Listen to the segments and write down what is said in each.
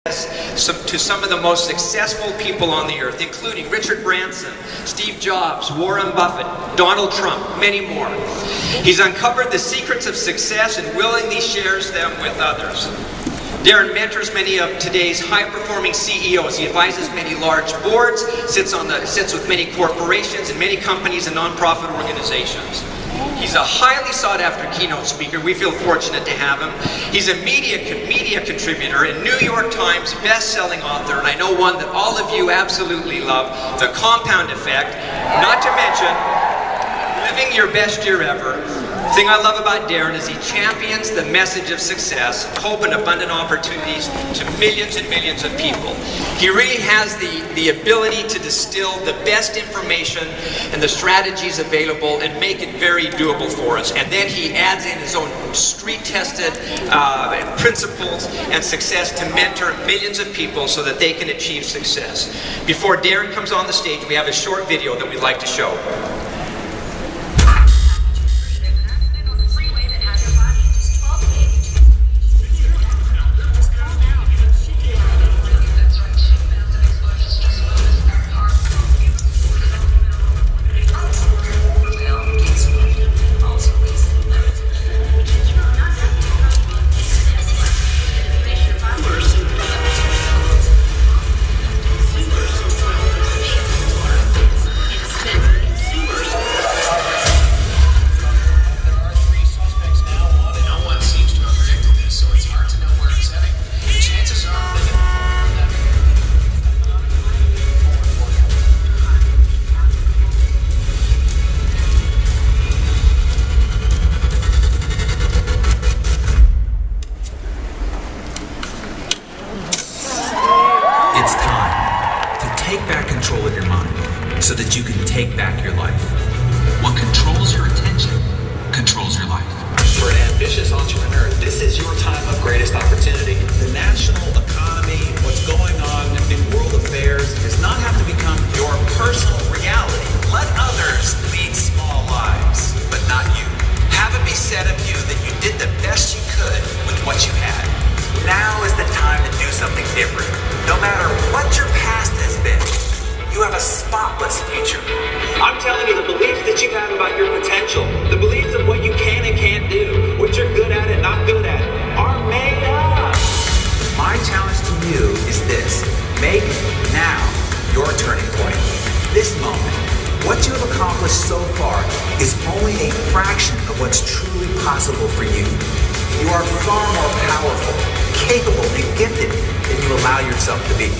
to some of the most successful people on the earth, including Richard Branson, Steve Jobs, Warren Buffett, Donald Trump, many more. He's uncovered the secrets of success and willingly shares them with others. Darren mentors many of today's high-performing CEOs. He advises many large boards, sits with many corporations and many companies and nonprofit organizations. He's a highly sought-after keynote speaker. We feel fortunate to have him. He's a media contributor and New York Times best-selling author, and I know one that all of you absolutely love, The Compound Effect, not to mention Living Your Best Year Ever. The thing I love about Darren is he champions the message of success, hope, and abundant opportunities to millions and millions of people. He really has the ability to distill the best information and the strategies available and make it very doable for us. And then he adds in his own street-tested principles and success to mentor millions of people so that they can achieve success. Before Darren comes on the stage, we have a short video that we'd like to show. It's time to take back control of your mind so that you can take back your life. What controls your attention controls your life. For an ambitious entrepreneur, this is your time of greatest opportunity. The national economy, what's going on in world affairs, does not have to become your personal reality. Let others lead small lives, but not you. Have it be said of you that you did the best you could with what you had. Now is the time to do something different. No matter what your past has been, you have a spotless future. I'm telling you, the beliefs that you have about your potential, the beliefs of what you can and can't do, what you're good at and not good at, are made up. My challenge to you is this: make now your turning point. This moment, what you have accomplished so far is only a fraction of what's truly possible for you. You are far more powerful, capable, and gifted than you allow yourself to be.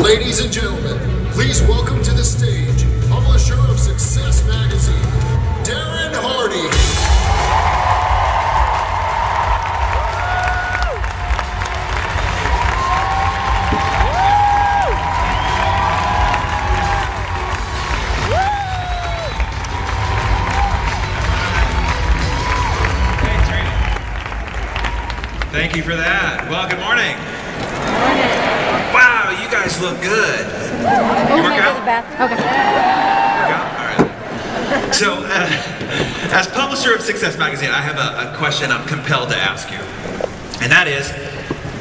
Ladies and gentlemen, please welcome to the stage, publisher of Success Magazine, Darren Hardy. Thank you for that. Well, good morning. Wow, you guys look good. You work out? Okay. Work out? All right. So, as publisher of Success Magazine, I have a question I'm compelled to ask you. And that is,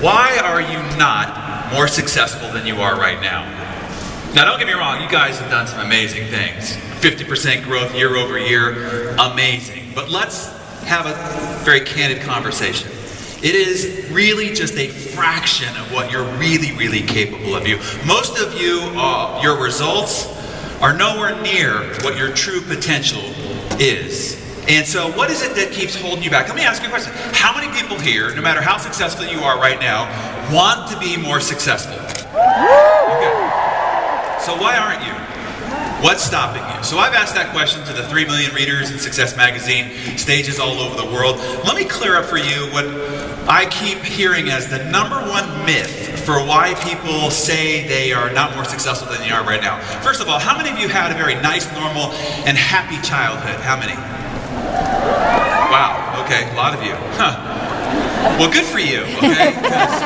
why are you not more successful than you are right now? Now, don't get me wrong, you guys have done some amazing things. 50% growth year over year, amazing. But let's have a very candid conversation. It is really just a fraction of what you're really capable of. Most of you, your results are nowhere near what your true potential is. And so what is it that keeps holding you back? Let me ask you a question. How many people here, no matter how successful you are right now, want to be more successful? Okay. So why aren't you? What's stopping you? So I've asked that question to the 3 million readers in Success Magazine, stages all over the world. Let me clear up for you what I keep hearing as the #1 myth for why people say they are not more successful than they are right now. First of all, how many of you had a very nice, normal, and happy childhood? How many? Wow, okay, a lot of you. Huh. Well, good for you, okay? 'Cause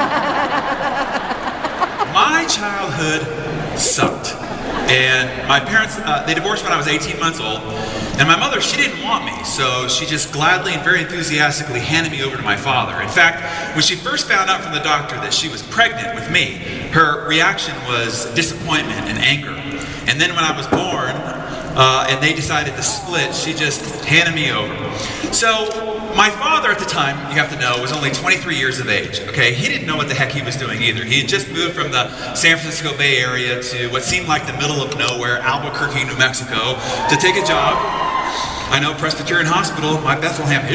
my childhood sucked. And my parents, they divorced when I was 18 months old. And my mother, she didn't want me, so she just gladly and very enthusiastically handed me over to my father. In fact, when she first found out from the doctor that she was pregnant with me, her reaction was disappointment and anger. And then when I was born, and they decided to split, she just handed me over. So my father at the time, you have to know, was only 23 years of age, okay? He didn't know what the heck he was doing either. He had just moved from the San Francisco Bay Area to what seemed like the middle of nowhere, Albuquerque, New Mexico, to take a job. I know, Presbyterian Hospital, my Bethlehem.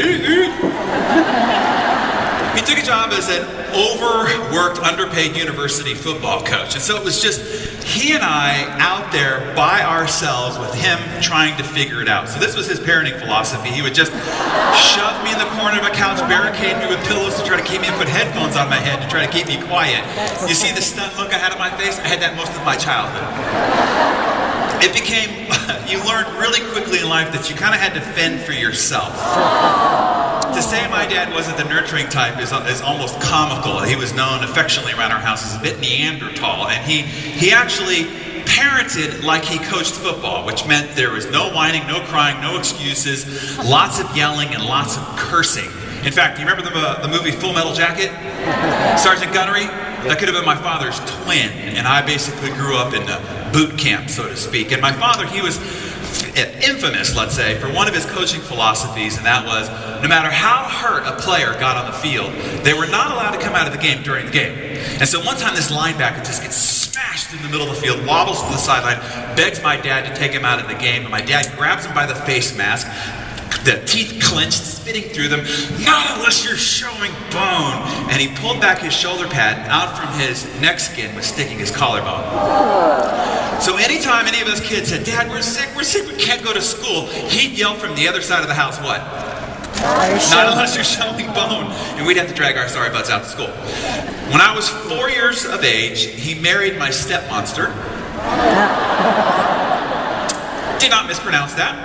He took a job as an overworked, underpaid university football coach. And so it was just he and I out there by ourselves with him trying to figure it out. So this was his parenting philosophy. He would just shove me in the corner of a couch, barricade me with pillows to try to keep me, and put headphones on my head to try to keep me quiet. You see the stunned look I had on my face? I had that most of my childhood. It became, you learned really quickly in life that you kind of had to fend for yourself. To say my dad wasn't the nurturing type is almost comical. He was known affectionately around our house as a bit Neanderthal, and he actually parented like he coached football, which meant there was no whining, no crying, no excuses, lots of yelling and lots of cursing. In fact, you remember the movie Full Metal Jacket? Sergeant Gunnery? That could have been my father's twin, and I basically grew up in boot camp, so to speak. And my father, he was infamous, let's say, for one of his coaching philosophies, and that was no matter how hurt a player got on the field, they were not allowed to come out of the game during the game. And so one time this linebacker just gets smashed in the middle of the field, wobbles to the sideline, begs my dad to take him out of the game, and my dad grabs him by the face mask, the teeth clenched, spitting through them. Not unless you're showing bone. And he pulled back his shoulder pad, and out from his neck skin was sticking his collarbone. So anytime any of us kids said, "Dad, we're sick, we can't go to school," he'd yell from the other side of the house, what? Not unless you're showing bone. And we'd have to drag our sorry butts out to school. When I was 4 years of age, he married my stepmonster. Did not mispronounce that.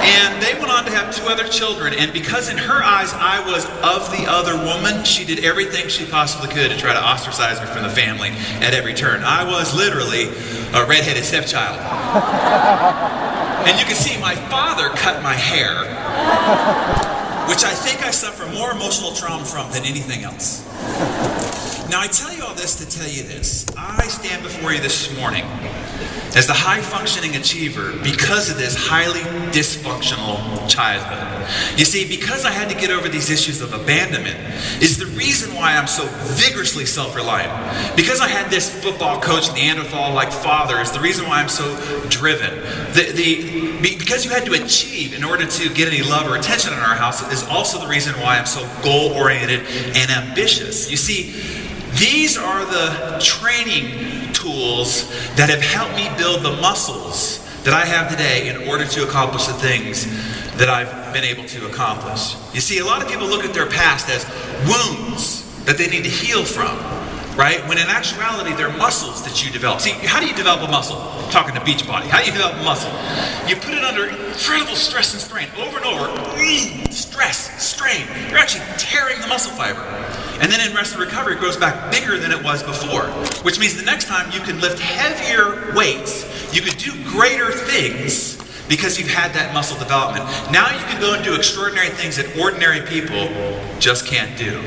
And they went on to have 2 other children, and because in her eyes I was of the other woman, she did everything she possibly could to try to ostracize me from the family at every turn. I was literally a redheaded stepchild. And you can see my father cut my hair, which I think I suffer more emotional trauma from than anything else. Now I tell you all this to tell you this. I stand before you this morning as the high-functioning achiever because of this highly dysfunctional childhood. You see, because I had to get over these issues of abandonment is the reason why I'm so vigorously self-reliant. Because I had this football coach, Neanderthal-like father, is the reason why I'm so driven. Because you had to achieve in order to get any love or attention in our house is also the reason why I'm so goal-oriented and ambitious. You see, these are the training tools that have helped me build the muscles that I have today in order to accomplish the things that I've been able to accomplish. You see, a lot of people look at their past as wounds that they need to heal from, right? When in actuality, they're muscles that you develop. See, how do you develop a muscle? I'm talking to Beachbody. How do you develop a muscle? You put it under incredible stress and strain over and over. Stress, strain. You're actually tearing the muscle fiber. And then in rest and recovery, it grows back bigger than it was before. Which means the next time you can lift heavier weights, you could do greater things because you've had that muscle development. Now you can go and do extraordinary things that ordinary people just can't do.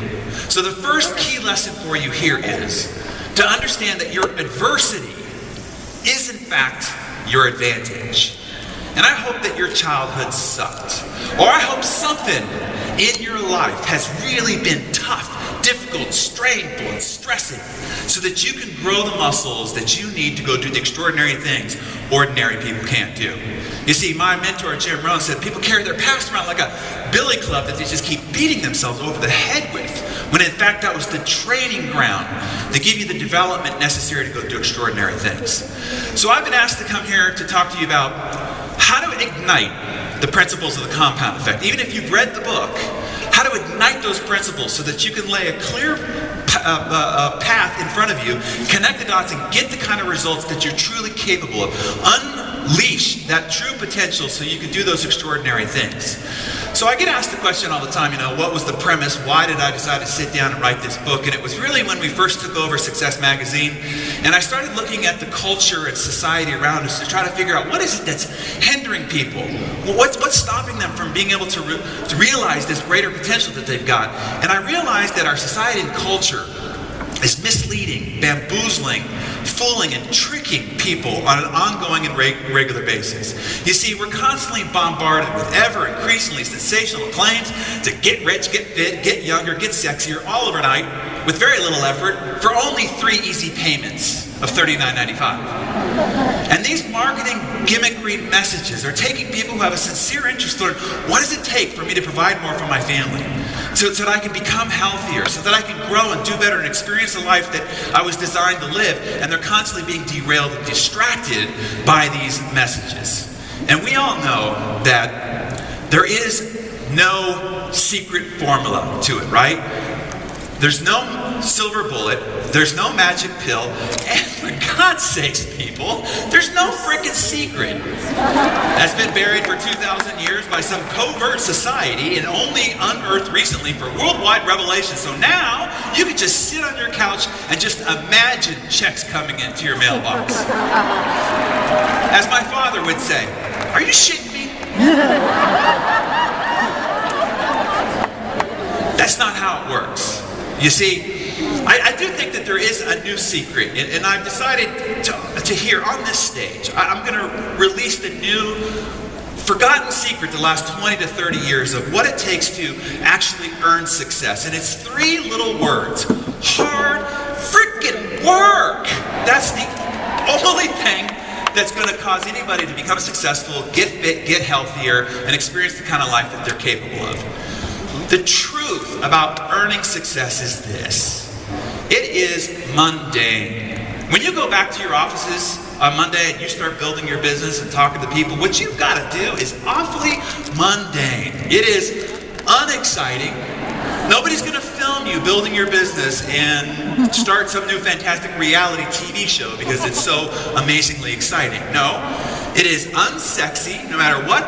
So the first key lesson for you here is to understand that your adversity is in fact your advantage. And I hope that your childhood sucked. Or I hope something in your life has really been tough, difficult, strainful, and stressing, so that you can grow the muscles that you need to go do the extraordinary things ordinary people can't do. You see, my mentor, Jim Rohn, said people carry their past around like a billy club that they just keep beating themselves over the head with, when in fact that was the training ground to give you the development necessary to go do extraordinary things. So I've been asked to come here to talk to you about how to ignite the principles of the compound effect. Even if you've read the book, how to ignite those principles so that you can lay a clear path in front of you, connect the dots, and get the kind of results that you're truly capable of. unleash that true potential so you can do those extraordinary things. So I get asked the question all the time, what was the premise? Why did I decide to sit down and write this book? And it was really when we first took over Success Magazine, and I started looking at the culture and society around us to try to figure out what is it that's hindering people? What's stopping them from being able to realize this greater potential that they've got? And I realized that our society and culture is misleading, bamboozling, fooling, and tricking people on an ongoing and regular basis. You see, we're constantly bombarded with ever increasingly sensational claims to get rich, get fit, get younger, get sexier, all overnight, with very little effort, for only 3 easy payments of $39.95. And these marketing gimmickry messages are taking people who have a sincere interest in what does it take for me to provide more for my family, so that I can become healthier, so that I can grow and do better and experience the life that I was designed to live. And they're constantly being derailed and distracted by these messages. And we all know that there is no secret formula to it, right? There's no silver bullet, there's no magic pill, and for God's sakes, people, there's no freaking secret. That's been buried for 2,000 years by some covert society and only unearthed recently for worldwide revelation. So now, you can just sit on your couch and just imagine checks coming into your mailbox. As my father would say, "Are you shitting me?" That's not how it works. You see, I do think that there is a new secret, and I've decided to here on this stage, I'm going to release the new forgotten secret the last 20 to 30 years of what it takes to actually earn success. And it's 3 little words: hard freaking work. That's the only thing that's going to cause anybody to become successful, get fit, get healthier, and experience the kind of life that they're capable of. The truth about earning success is this: it is mundane. When you go back to your offices on Monday and you start building your business and talking to people, what you've got to do is awfully mundane. It is unexciting. Nobody's going to film you building your business and start some new fantastic reality TV show because it's so amazingly exciting. No, it is unsexy no matter what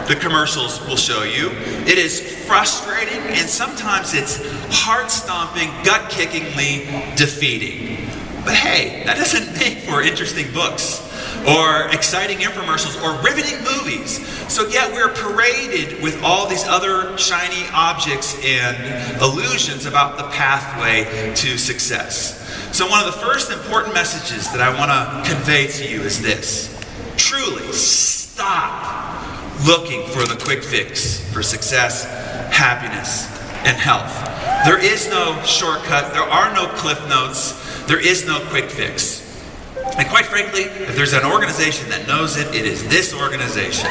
the commercials will show you. It is frustrating, and sometimes it's heart-stomping, gut-kickingly defeating. But hey, that doesn't make for interesting books or exciting infomercials or riveting movies. So yet we're paraded with all these other shiny objects and illusions about the pathway to success. So one of the first important messages that I want to convey to you is this: truly stop looking for the quick fix for success, happiness, and health. There is no shortcut. There are no cliff notes. There is no quick fix. And quite frankly, if there's an organization that knows it, it is this organization.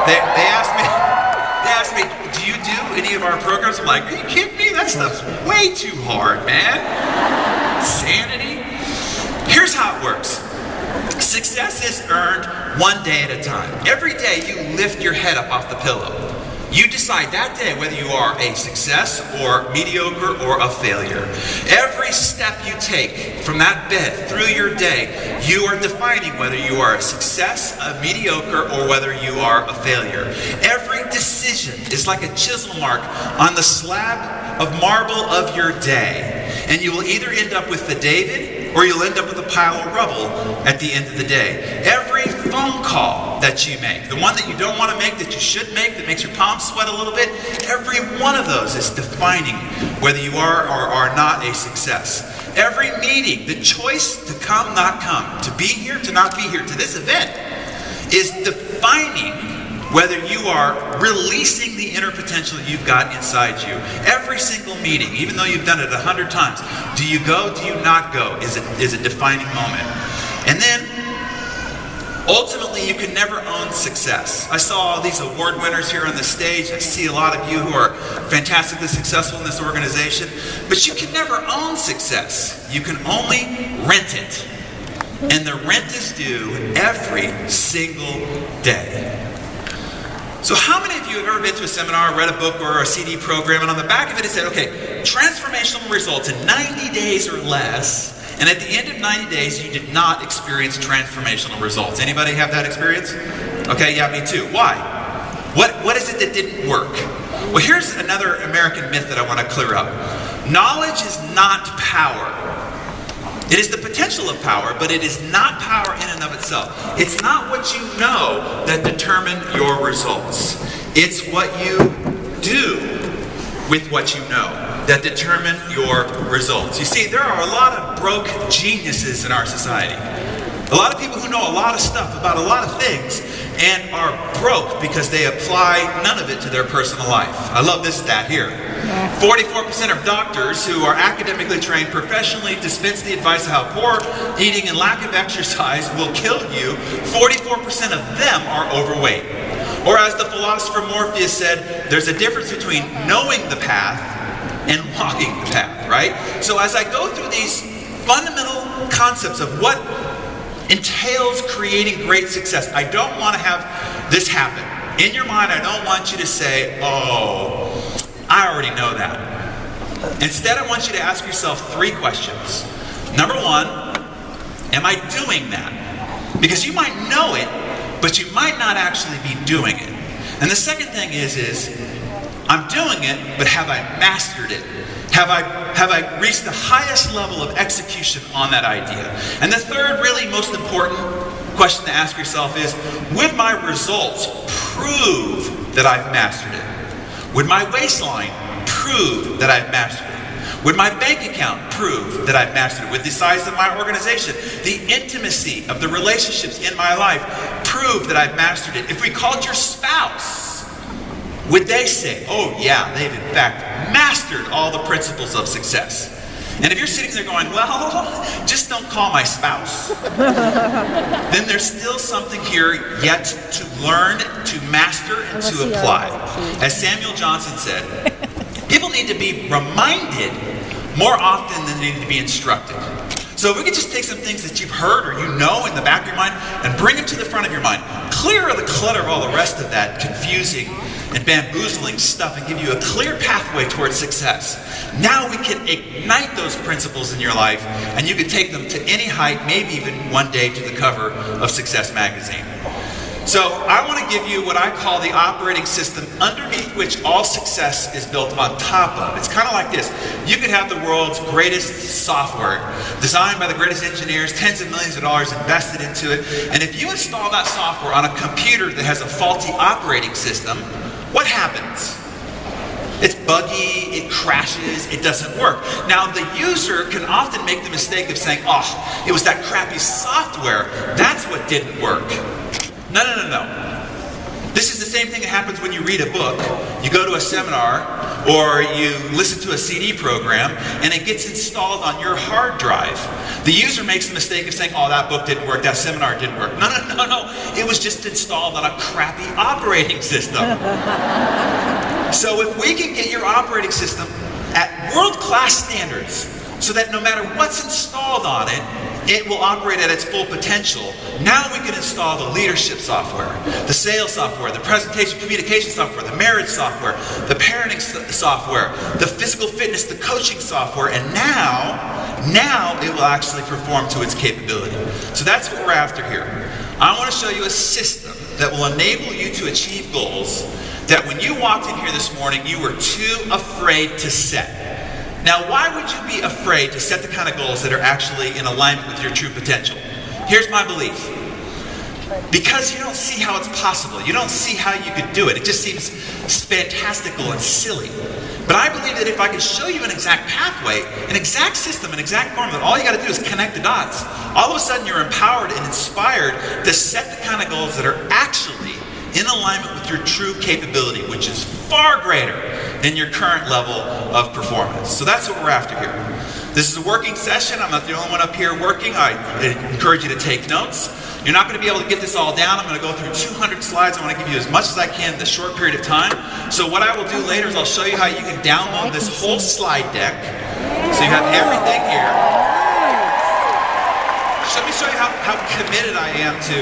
They asked me, do you do any of our programs? I'm like, are you kidding me? That stuff's way too hard, man. Insanity. Here's how it works. Success is earned one day at a time. Every day you lift your head up off the pillow. You decide that day whether you are a success or mediocre or a failure. Every step you take from that bed through your day, you are defining whether you are a success, a mediocre, or whether you are a failure. Every decision is like a chisel mark on the slab of marble of your day. And you will either end up with the David or you'll end up with a pile of rubble at the end of the day. Every phone call that you make, the one that you don't want to make, that you should make, that makes your palms sweat a little bit, every one of those is defining whether you are or are not a success. Every meeting, the choice to come, not come, to be here, to not be here, to this event, is defining whether you are releasing the inner potential that you've got inside you. Every single meeting, even though you've done it 100 times, do you go, do you not go, is a defining moment. And then, ultimately, you can never own success. I saw all these award winners here on the stage. I see a lot of you who are fantastically successful in this organization, but you can never own success. You can only rent it. And the rent is due every single day. So how many of you have ever been to a seminar, read a book, or a CD program, and on the back of it said, okay, transformational results in 90 days or less, and at the end of 90 days, you did not experience transformational results. Anybody have that experience? Okay, yeah, me too. Why? What is it that didn't work? Well, here's another American myth that I want to clear up. Knowledge is not power. It is the potential of power, but it is not power in and of itself. It's not what you know that determine your results. It's what you do with what you know that determine your results. You see, there are a lot of broke geniuses in our society. A lot of people who know a lot of stuff about a lot of things and are broke because they apply none of it to their personal life. I love this stat here. 44% of doctors who are academically trained professionally dispense the advice of how poor eating and lack of exercise will kill you. 44% of them are overweight. Or as the philosopher Morpheus said, there's a difference between knowing the path and walking the path, right? So as I go through these fundamental concepts of what entails creating great success, I don't want to have this happen. In your mind, I don't want you to say, oh, I already know that. Instead, I want you to ask yourself 3 questions. Number 1, am I doing that? Because you might know it, but you might not actually be doing it. And the second thing is I'm doing it, but have I mastered it? Have I reached the highest level of execution on that idea? And the third, really most important question to ask yourself is, would my results prove that I've mastered it? Would my waistline prove that I've mastered it? Would my bank account prove that I've mastered it? Would the size of my organization, the intimacy of the relationships in my life prove that I've mastered it? If we called your spouse, would they say, oh yeah, they've in fact mastered all the principles of success? And if you're sitting there going, well, just don't call my spouse, then there's still something here yet to learn, to master, and to apply. As Samuel Johnson said, people need to be reminded more often than they need to be instructed. So if we could just take some things that you've heard or you know in the back of your mind and bring them to the front of your mind, clear the clutter of all the rest of that confusing and bamboozling stuff and give you a clear pathway towards success. Now we can ignite those principles in your life and you can take them to any height, maybe even one day to the cover of Success Magazine. So I want to give you what I call the operating system underneath which all success is built on top of. It's kind of like this. You could have the world's greatest software designed by the greatest engineers, tens of millions of dollars invested into it, and if you install that software on a computer that has a faulty operating system, what happens? It's buggy, it crashes, it doesn't work. Now the user can often make the mistake of saying, oh, it was that crappy software, that's what didn't work. No. This is the same thing that happens when you read a book. You go to a seminar or you listen to a CD program and it gets installed on your hard drive. The user makes the mistake of saying, oh, that book didn't work, that seminar didn't work. No. It was just installed on a crappy operating system. So if we can get your operating system at world-class standards so that no matter what's installed on it, it will operate at its full potential. Now we can install the leadership software, the sales software, the presentation communication software, the marriage software, the parenting software, the physical fitness, the coaching software, and now it will actually perform to its capability. So that's what we're after here. I want to show you a system that will enable you to achieve goals that when you walked in here this morning, you were too afraid to set. Now, why would you be afraid to set the kind of goals that are actually in alignment with your true potential? Here's my belief. Because you don't see how it's possible. You don't see how you could do it. It just seems fantastical and silly. But I believe that if I could show you an exact pathway, an exact system, an exact formula, all you got to do is connect the dots. All of a sudden, you're empowered and inspired to set the kind of goals that are actually in alignment with your true capability, which is far greater than your current level of performance. So that's what we're after here. This is a working session. I'm not the only one up here working. I encourage you to take notes. You're not going to be able to get this all down. I'm going to go through 200 slides. I want to give you as much as I can in this short period of time. So what I will do later is I'll show you how you can download this whole slide deck. So you have everything here. Let me show you how committed I am to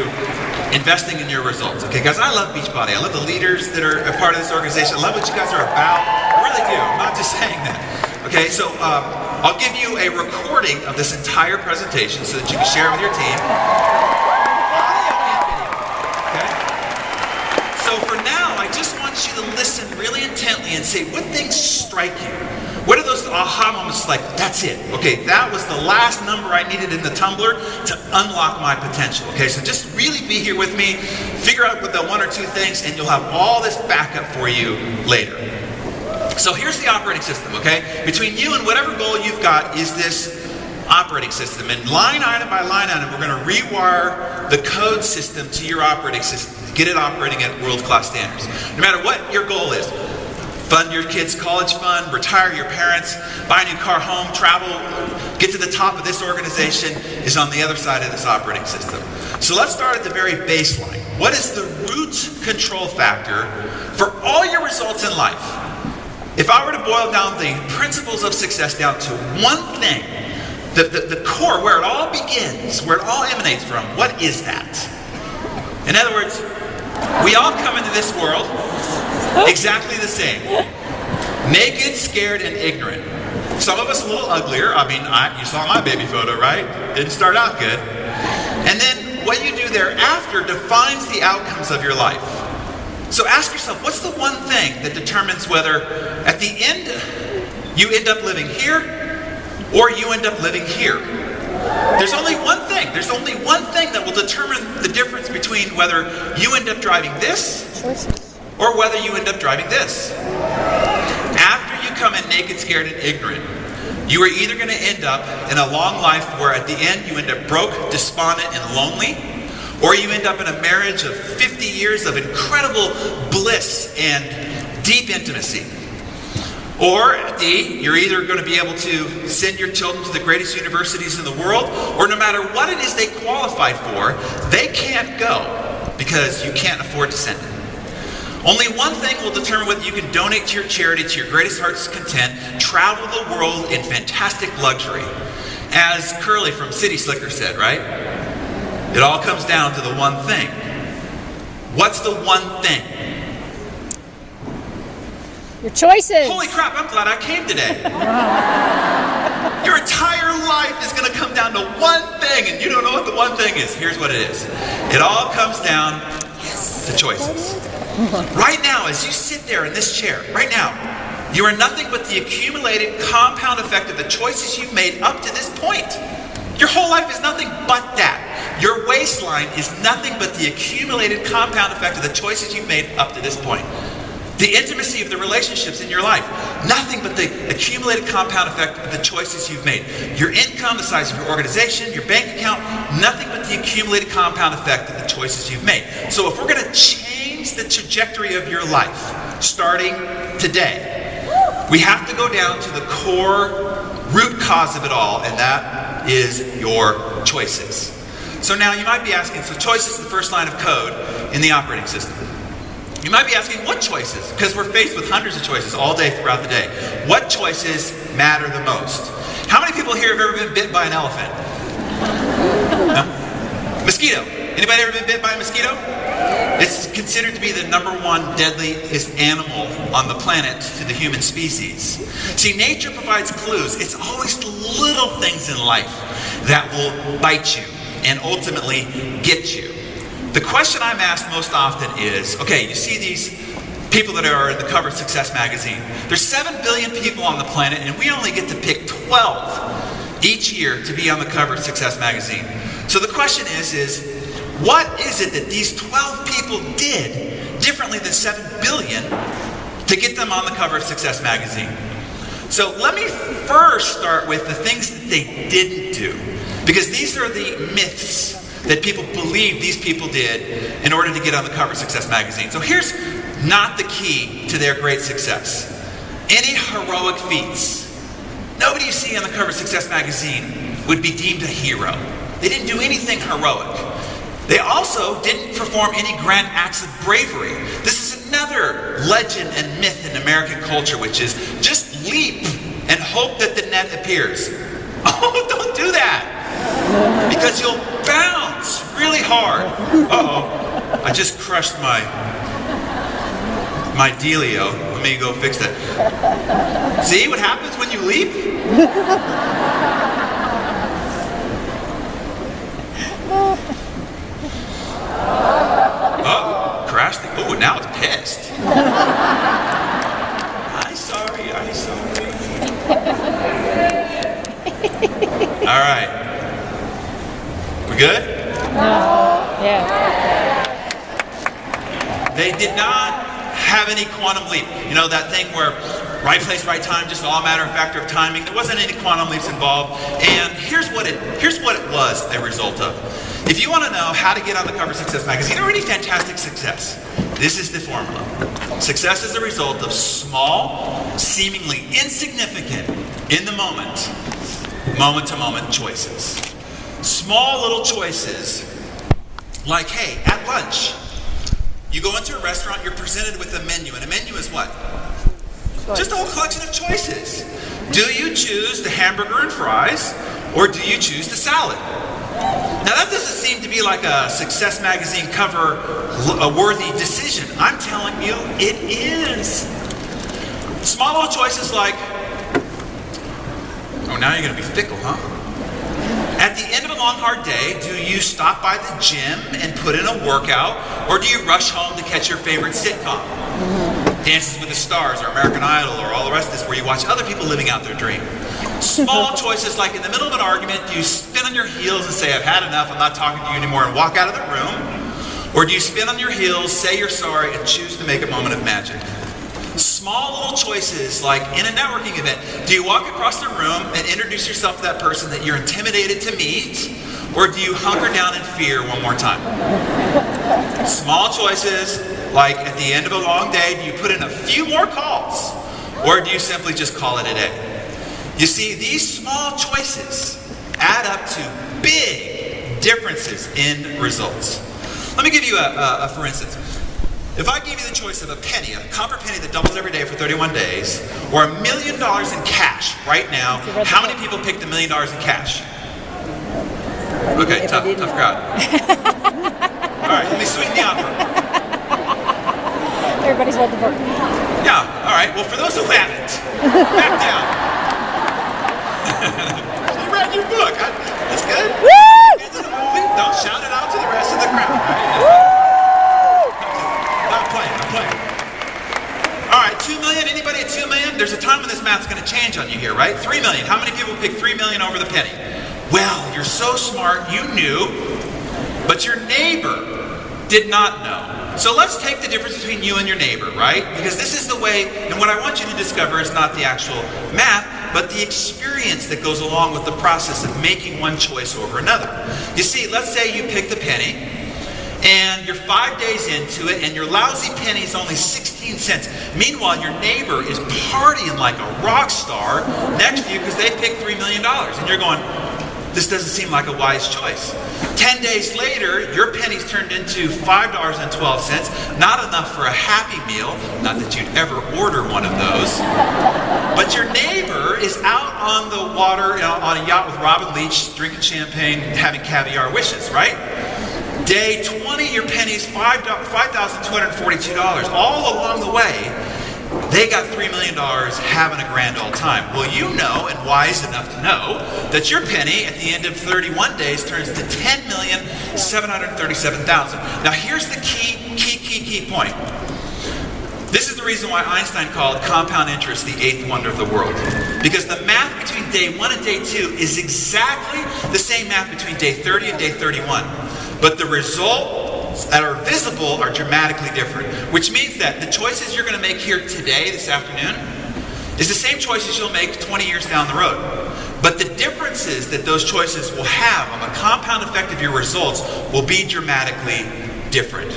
investing in your results. Okay, guys, I love Beachbody. I love the leaders that are a part of this organization. I love what you guys are about. I really do. I'm not just saying that. Okay, so I'll give you a recording of this entire presentation so that you can share it with your team. Okay? So for now, I just want you to listen really intently and say, what things strike you? What are those aha moments like, that's it. Okay, that was the last number I needed in the tumbler to unlock my potential. Okay, so just really be here with me, figure out what the one or two things, and you'll have all this backup for you later. So here's the operating system, okay? Between you and whatever goal you've got is this operating system. And line item by line item, we're going to rewire the code system to your operating system, get it operating at world-class standards. No matter what your goal is. Fund your kids' college fund, retire your parents, buy a new car, home, travel, get to the top of this organization is on the other side of this operating system. So let's start at the very baseline. What is the root control factor for all your results in life? If I were to boil down the principles of success down to one thing, the core, where it all begins, where it all emanates from, what is that? In other words, we all come into this world exactly the same. Naked, scared, and ignorant. Some of us a little uglier. I mean, you saw my baby photo, right? Didn't start out good. And then what you do thereafter defines the outcomes of your life. So ask yourself, what's the one thing that determines whether at the end you end up living here or you end up living here? There's only one thing. There's only one thing that will determine the difference between whether you end up driving this or whether you end up driving this. After you come in naked, scared, and ignorant, you are either going to end up in a long life where at the end you end up broke, despondent, and lonely, or you end up in a marriage of 50 years of incredible bliss and deep intimacy. Or D, you're either going to be able to send your children to the greatest universities in the world, or no matter what it is they qualified for, they can't go because you can't afford to send them. Only one thing will determine whether you can donate to your charity to your greatest heart's content, travel the world in fantastic luxury. As Curly from City Slicker said, right? It all comes down to the one thing. What's the one thing? Your choices. Holy crap, I'm glad I came today. Your entire life is going to come down to one thing, and you don't know what the one thing is. Here's what it is. It all comes down to choices. Right now, as you sit there in this chair, right now, you are nothing but the accumulated compound effect of the choices you've made up to this point. Your whole life is nothing but that. Your waistline is nothing but the accumulated compound effect of the choices you've made up to this point. The intimacy of the relationships in your life, nothing but the accumulated compound effect of the choices you've made. Your income, the size of your organization, your bank account, nothing but the accumulated compound effect of the choices you've made. So if we're going to change the trajectory of your life, starting today, we have to go down to the core root cause of it all, and that is your choices. So now you might be asking, so choice is the first line of code in the operating system. You might be asking, what choices? Because we're faced with hundreds of choices all day throughout the day. What choices matter the most? How many people here have ever been bit by an elephant? No? Mosquito. Anybody ever been bit by a mosquito? It's considered to be the #1 deadliest animal on the planet to the human species. See, nature provides clues. It's always the little things in life that will bite you and ultimately get you. The question I'm asked most often is, okay, you see these people that are in the cover of Success magazine. There's 7 billion people on the planet, and we only get to pick 12 each year to be on the cover of Success magazine. So the question is what is it that these 12 people did differently than 7 billion to get them on the cover of Success magazine? So let me first start with the things that they didn't do, because these are the myths that people believe these people did in order to get on the cover of Success magazine. So here's not the key to their great success. Any heroic feats. Nobody you see on the cover of Success magazine would be deemed a hero. They didn't do anything heroic. They also didn't perform any grand acts of bravery. This is another legend and myth in American culture, which is just leap and hope that the net appears. Oh, don't do that! Because you'll bounce really hard. Uh-oh, I just crushed my dealio. Let me to go fix that. See what happens when you leap? Oh, crashed it. Oh, now it's pissed. I'm sorry. All right. We good? Yeah. They did not have any quantum leap. You know, that thing where right place, right time, just all matter of factor of timing. There wasn't any quantum leaps involved. And here's what it was a result of. If you want to know how to get on the cover of Success Magazine or any fantastic success, this is the formula. Success is a result of small, seemingly insignificant, in the moment to moment choices. Small little choices like, hey, at lunch, you go into a restaurant, you're presented with a menu, and a menu is what? Just a whole collection of choices. Do you choose the hamburger and fries, or do you choose the salad? Now that doesn't seem to be like a Success Magazine cover a worthy decision. I'm telling you, it is. Small little choices like, oh, now you're going to be fickle, huh? At the end of a long, hard day, do you stop by the gym and put in a workout, or do you rush home to catch your favorite sitcom? Dances with the Stars, or American Idol, or all the rest of this, where you watch other people living out their dream. Small choices like in the middle of an argument, do you spin on your heels and say, I've had enough, I'm not talking to you anymore, and walk out of the room? Or do you spin on your heels, say you're sorry, and choose to make a moment of magic? Small little choices like in a networking event, do you walk across the room and introduce yourself to that person that you're intimidated to meet, or do you hunker down in fear one more time? Small choices like at the end of a long day, do you put in a few more calls, or do you simply just call it a day? You see, these small choices add up to big differences in results. Let me give you a for instance. If I gave you the choice of a penny, a copper penny that doubles every day for 31 days, or $1 million in cash right now, how many people picked $1 million in cash? Okay, tough crowd. All right, let me sweeten the offer. Everybody's read the book. Yeah, all right. Well, for those who haven't, back down. You read your book. That's good. Woo! Into the movie. Don't shout it out to the rest of the crowd. Right? I'm playing. All right, 2 million. Anybody at 2 million? There's a time when this math's going to change on you here, right? 3 million. How many people pick 3 million over the penny? Well, you're so smart, you knew, but your neighbor did not know. So let's take the difference between you and your neighbor, right? Because this is the way, and what I want you to discover is not the actual math, but the experience that goes along with the process of making one choice over another. You see, let's say you pick the penny, and you're 5 days into it, and your lousy penny is only 16 cents. Meanwhile, your neighbor is partying like a rock star next to you because they picked $3 million. And you're going, this doesn't seem like a wise choice. 10 days later, your penny's turned into $5.12, not enough for a Happy Meal, not that you'd ever order one of those. But your neighbor is out on the water, on a yacht with Robin Leach, drinking champagne, having caviar wishes, right? Day 20, your penny's $5,242. All along the way, they got $3 million having a grand old time. Well, you know, and wise enough to know, that your penny at the end of 31 days turns to $10,737,000. Now here's the key point. This is the reason why Einstein called compound interest the eighth wonder of the world. Because the math between day 1 and day 2 is exactly the same math between day 30 and day 31. But the results that are visible are dramatically different. Which means that the choices you're going to make here today, this afternoon, is the same choices you'll make 20 years down the road. But the differences that those choices will have on the compound effect of your results will be dramatically different.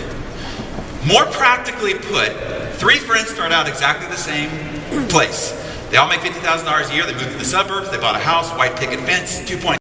More practically put, 3 friends start out exactly the same place. They all make $50,000 a year. They moved to the suburbs. They bought a house, white picket fence, 2 points.